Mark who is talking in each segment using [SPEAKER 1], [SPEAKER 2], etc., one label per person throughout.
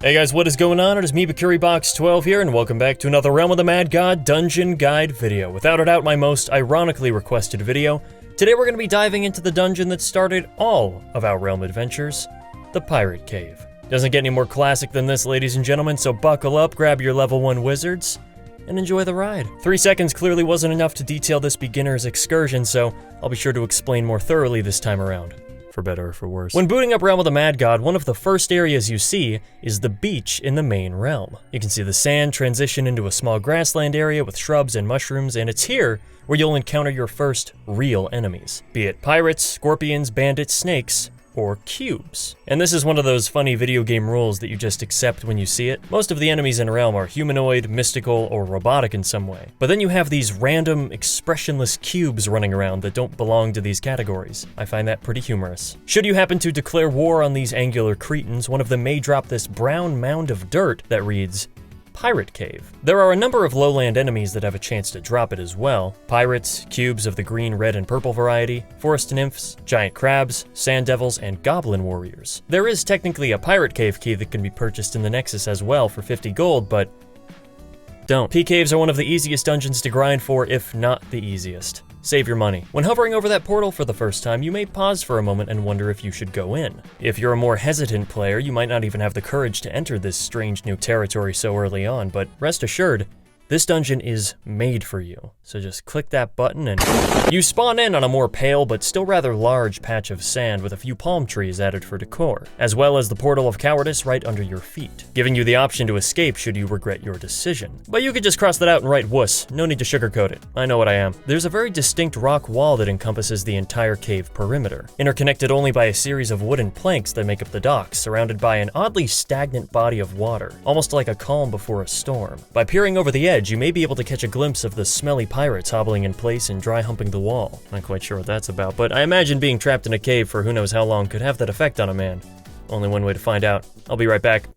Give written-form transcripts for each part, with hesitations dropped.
[SPEAKER 1] Hey guys, what is going on? It is me, BakuriBox12 here, and welcome back to another Realm of the Mad God Dungeon Guide video. Without a doubt, my most ironically requested video. Today we're going to be diving into the dungeon that started all of our Realm adventures, the Pirate Cave. Doesn't get any more classic than this, ladies and gentlemen, so buckle up, grab your level 1 wizards, and enjoy the ride. 3 seconds clearly wasn't enough to detail this beginner's excursion, so I'll be sure to explain more thoroughly this time around. For better or for worse. When booting up Realm of the Mad God, one of the first areas you see is the beach in the main realm. You can see the sand transition into a small grassland area with shrubs and mushrooms, and it's here where you'll encounter your first real enemies. Be it pirates, scorpions, bandits, snakes, or cubes. And this is one of those funny video game rules that you just accept when you see it. Most of the enemies in a realm are humanoid, mystical, or robotic in some way. But then you have these random, expressionless cubes running around that don't belong to these categories. I find that pretty humorous. Should you happen to declare war on these angular cretins, one of them may drop this brown mound of dirt that reads, Pirate Cave. There are a number of lowland enemies that have a chance to drop it as well. Pirates, cubes of the green, red, and purple variety, forest nymphs, giant crabs, sand devils, and goblin warriors. There is technically a Pirate Cave key that can be purchased in the Nexus as well for 50 gold, but don't. P-Caves are one of the easiest dungeons to grind for, if not the easiest. Save your money. When hovering over that portal for the first time, you may pause for a moment and wonder if you should go in. If you're a more hesitant player, you might not even have the courage to enter this strange new territory so early on, but rest assured, this dungeon is made for you. So just click that button and you spawn in on a more pale but still rather large patch of sand with a few palm trees added for decor, as well as the portal of cowardice right under your feet, giving you the option to escape should you regret your decision. But you could just cross that out and write wuss, no need to sugarcoat it. I know what I am. There's a very distinct rock wall that encompasses the entire cave perimeter, interconnected only by a series of wooden planks that make up the docks, surrounded by an oddly stagnant body of water, almost like a calm before a storm. By peering over the edge, you may be able to catch a glimpse of the smelly pirates hobbling in place and dry humping the wall. Not quite sure what that's about, but I imagine being trapped in a cave for who knows how long could have that effect on a man. Only one way to find out. I'll be right back.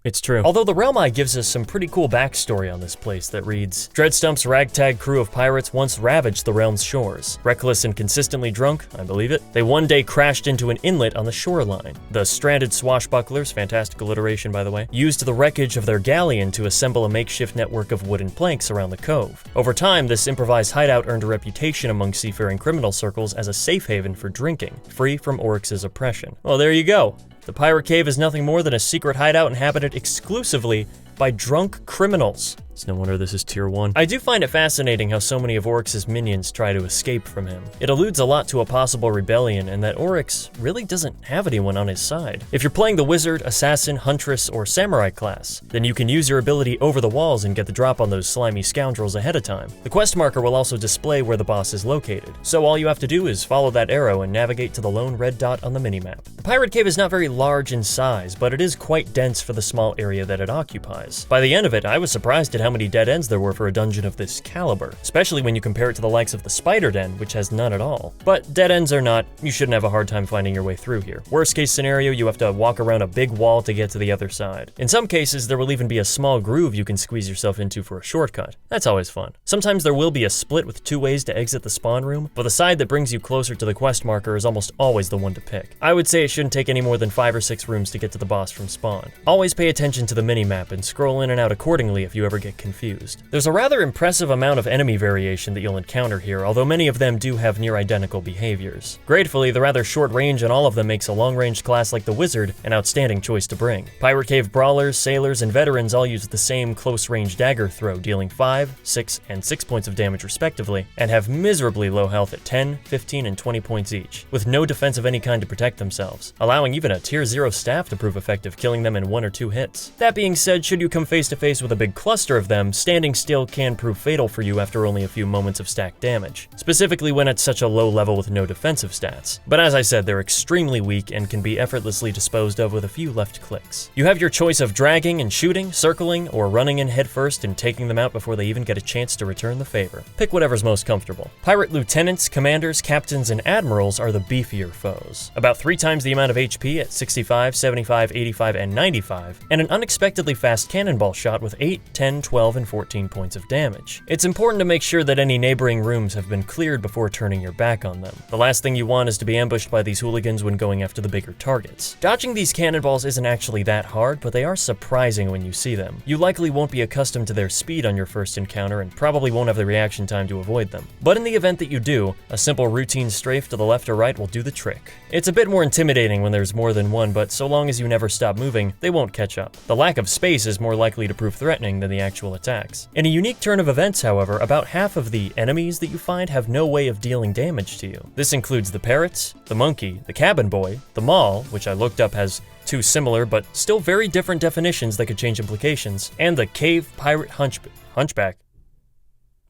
[SPEAKER 1] It's true. Although the Realm Eye gives us some pretty cool backstory on this place that reads, Dreadstump's ragtag crew of pirates once ravaged the realm's shores. Reckless and consistently drunk, I believe it, they one day crashed into an inlet on the shoreline. The stranded swashbucklers, fantastic alliteration by the way, used the wreckage of their galleon to assemble a makeshift network of wooden planks around the cove. Over time, this improvised hideout earned a reputation among seafaring criminal circles as a safe haven for drinking, free from Oryx's oppression. Well, there you go. The Pirate Cave is nothing more than a secret hideout inhabited exclusively by drunk criminals. It's no wonder this is tier 1. I do find it fascinating how so many of Oryx's minions try to escape from him. It alludes a lot to a possible rebellion and that Oryx really doesn't have anyone on his side. If you're playing the wizard, assassin, huntress, or samurai class, then you can use your ability over the walls and get the drop on those slimy scoundrels ahead of time. The quest marker will also display where the boss is located, so all you have to do is follow that arrow and navigate to the lone red dot on the minimap. The Pirate Cave is not very large in size, but it is quite dense for the small area that it occupies. By the end of it, I was surprised at how many dead ends there were for a dungeon of this caliber, especially when you compare it to the likes of the Spider Den, which has none at all. But dead ends or not, you shouldn't have a hard time finding your way through here. Worst case scenario, you have to walk around a big wall to get to the other side. In some cases, there will even be a small groove you can squeeze yourself into for a shortcut. That's always fun. Sometimes there will be a split with 2 ways to exit the spawn room, but the side that brings you closer to the quest marker is almost always the one to pick. I would say it shouldn't take any more than 5 or 6 rooms to get to the boss from spawn. Always pay attention to the minimap and scroll in and out accordingly if you ever get confused. There's a rather impressive amount of enemy variation that you'll encounter here, although many of them do have near identical behaviors. Gratefully, the rather short range on all of them makes a long-range class like the Wizard an outstanding choice to bring. Pirate Cave brawlers, sailors, and veterans all use the same close-range dagger throw, dealing 5, 6, and 6 points of damage respectively, and have miserably low health at 10, 15, and 20 points each, with no defense of any kind to protect themselves, allowing even a tier 0 staff to prove effective, killing them in 1 or 2 hits. That being said, should you come face to face with a big cluster of them, standing still can prove fatal for you after only a few moments of stacked damage, specifically when at such a low level with no defensive stats. But as I said, they're extremely weak and can be effortlessly disposed of with a few left clicks. You have your choice of dragging and shooting, circling, or running in headfirst and taking them out before they even get a chance to return the favor. Pick whatever's most comfortable. Pirate lieutenants, commanders, captains, and admirals are the beefier foes. About 3 times the amount of HP at 65, 75, 85, and 95, and an unexpectedly fast cannonball shot with 8, 10, 12, and 14 points of damage. It's important to make sure that any neighboring rooms have been cleared before turning your back on them. The last thing you want is to be ambushed by these hooligans when going after the bigger targets. Dodging these cannonballs isn't actually that hard, but they are surprising when you see them. You likely won't be accustomed to their speed on your first encounter and probably won't have the reaction time to avoid them. But in the event that you do, a simple routine strafe to the left or right will do the trick. It's a bit more intimidating when there's more than one, but so long as you never stop moving, they won't catch up. The lack of space is more likely to prove threatening than the actual attacks. In a unique turn of events, however, about half of the enemies that you find have no way of dealing damage to you. This includes the parrots, the monkey, the cabin boy, the mall, which I looked up has two similar but still very different definitions that could change implications, and the cave pirate hunchback.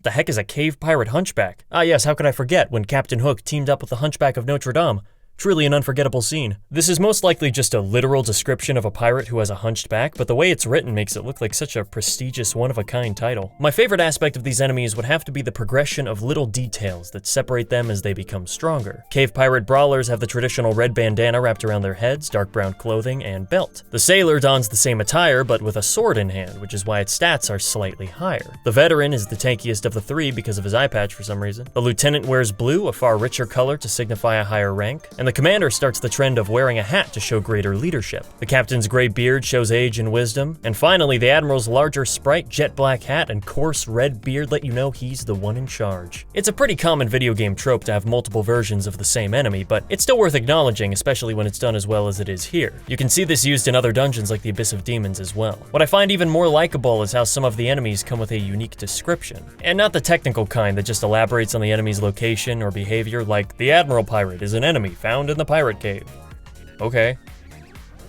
[SPEAKER 1] The heck is a cave pirate hunchback? Ah yes, how could I forget when Captain Hook teamed up with the Hunchback of Notre Dame? Truly an unforgettable scene. This is most likely just a literal description of a pirate who has a hunched back, but the way it's written makes it look like such a prestigious one-of-a-kind title. My favorite aspect of these enemies would have to be the progression of little details that separate them as they become stronger. Cave pirate brawlers have the traditional red bandana wrapped around their heads, dark brown clothing, and belt. The sailor dons the same attire, but with a sword in hand, which is why its stats are slightly higher. The veteran is the tankiest of the three because of his eye patch for some reason. The lieutenant wears blue, a far richer color to signify a higher rank, and the commander starts the trend of wearing a hat to show greater leadership. The captain's gray beard shows age and wisdom, and finally the admiral's larger sprite, jet black hat, and coarse red beard let you know he's the one in charge. It's a pretty common video game trope to have multiple versions of the same enemy, but it's still worth acknowledging, especially when it's done as well as it is here. You can see this used in other dungeons like the Abyss of Demons as well. What I find even more likable is how some of the enemies come with a unique description, and not the technical kind that just elaborates on the enemy's location or behavior, like the Admiral Pirate is an enemy found in the pirate cave. Okay,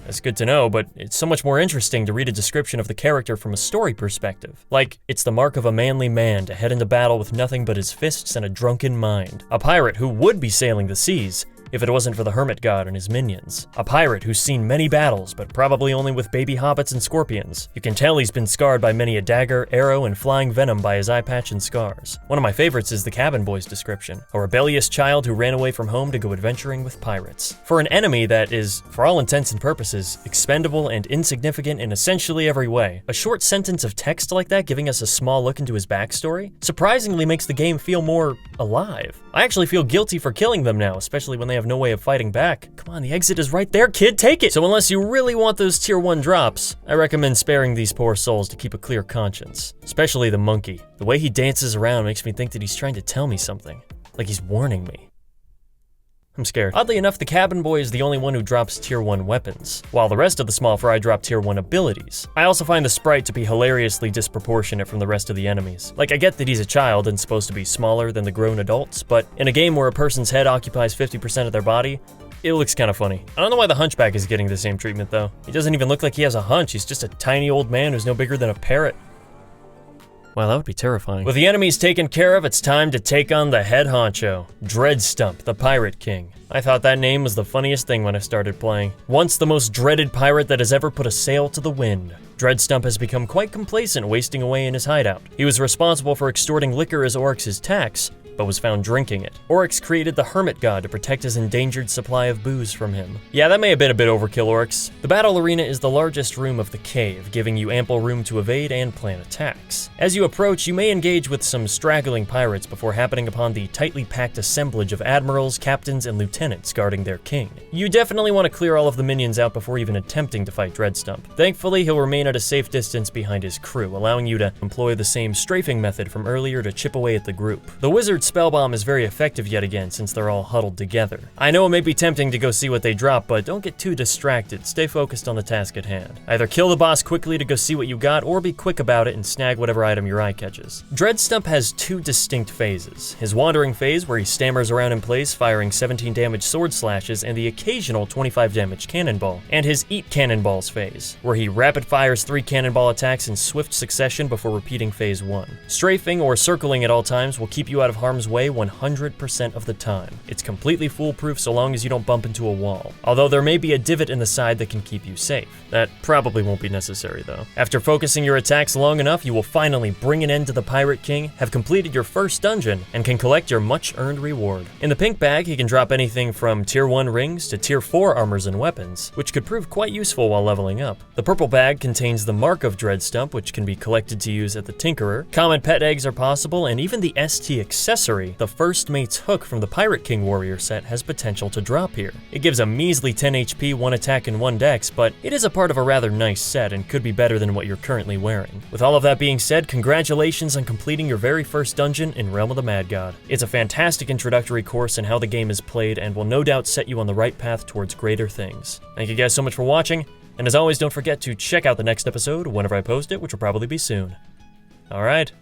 [SPEAKER 1] that's good to know, but it's so much more interesting to read a description of the character from a story perspective. Like, it's the mark of a manly man to head into battle with nothing but his fists and a drunken mind. A pirate who would be sailing the seas if it wasn't for the hermit god and his minions. A pirate who's seen many battles, but probably only with baby hobbits and scorpions. You can tell he's been scarred by many a dagger, arrow, and flying venom by his eye patch and scars. One of my favorites is the cabin boy's description, a rebellious child who ran away from home to go adventuring with pirates. For an enemy that is, for all intents and purposes, expendable and insignificant in essentially every way, a short sentence of text like that giving us a small look into his backstory surprisingly makes the game feel more alive. I actually feel guilty for killing them now, especially when they have no way of fighting back. Come on, the exit is right there, kid, take it! So unless you really want those tier 1 drops, I recommend sparing these poor souls to keep a clear conscience. Especially the monkey. The way he dances around makes me think that he's trying to tell me something. Like he's warning me. I'm scared. Oddly enough, the cabin boy is the only one who drops tier 1 weapons, while the rest of the small fry drop tier 1 abilities. I also find the sprite to be hilariously disproportionate from the rest of the enemies. Like, I get that he's a child and supposed to be smaller than the grown adults, but in a game where a person's head occupies 50% of their body, it looks kind of funny. I don't know why the hunchback is getting the same treatment though. He doesn't even look like he has a hunch, he's just a tiny old man who's no bigger than a parrot. Wow, that would be terrifying. With the enemies taken care of, it's time to take on the head honcho, Dreadstump, the Pirate King. I thought that name was the funniest thing when I started playing. Once the most dreaded pirate that has ever put a sail to the wind, Dreadstump has become quite complacent wasting away in his hideout. He was responsible for extorting liquor as Oryx's tax, but was found drinking it. Oryx created the Hermit God to protect his endangered supply of booze from him. Yeah, that may have been a bit overkill, Oryx. The battle arena is the largest room of the cave, giving you ample room to evade and plan attacks. As you approach, you may engage with some straggling pirates before happening upon the tightly packed assemblage of admirals, captains, and lieutenants guarding their king. You definitely want to clear all of the minions out before even attempting to fight Dreadstump. Thankfully, he'll remain at a safe distance behind his crew, allowing you to employ the same strafing method from earlier to chip away at the group. The wizard's spell bomb is very effective yet again since they're all huddled together. I know it may be tempting to go see what they drop, but don't get too distracted. Stay focused on the task at hand. Either kill the boss quickly to go see what you got, or be quick about it and snag whatever item your eye catches. Dreadstump has two distinct phases. His wandering phase, where he stammers around in place, firing 17 damage sword slashes and the occasional 25 damage cannonball, and his eat cannonballs phase, where he rapid fires 3 cannonball attacks in swift succession before repeating phase 1. Strafing or circling at all times will keep you out of harm's harm's way 100% of the time. It's completely foolproof so long as you don't bump into a wall. Although there may be a divot in the side that can keep you safe. That probably won't be necessary though. After focusing your attacks long enough, you will finally bring an end to the Pirate King, have completed your first dungeon, and can collect your much-earned reward. In the pink bag, he can drop anything from tier 1 rings to tier 4 armors and weapons, which could prove quite useful while leveling up. The purple bag contains the Mark of Dreadstump, which can be collected to use at the Tinkerer. Common pet eggs are possible, and even the ST accessory, the First Mate's Hook from the Pirate King Warrior set, has potential to drop here. It gives a measly 10 HP, 1 attack, and 1 dex, but it is a part of a rather nice set and could be better than what you're currently wearing. With all of that being said, congratulations on completing your very first dungeon in Realm of the Mad God. It's a fantastic introductory course in how the game is played and will no doubt set you on the right path towards greater things. Thank you guys so much for watching, and as always, don't forget to check out the next episode whenever I post it, which will probably be soon. Alright,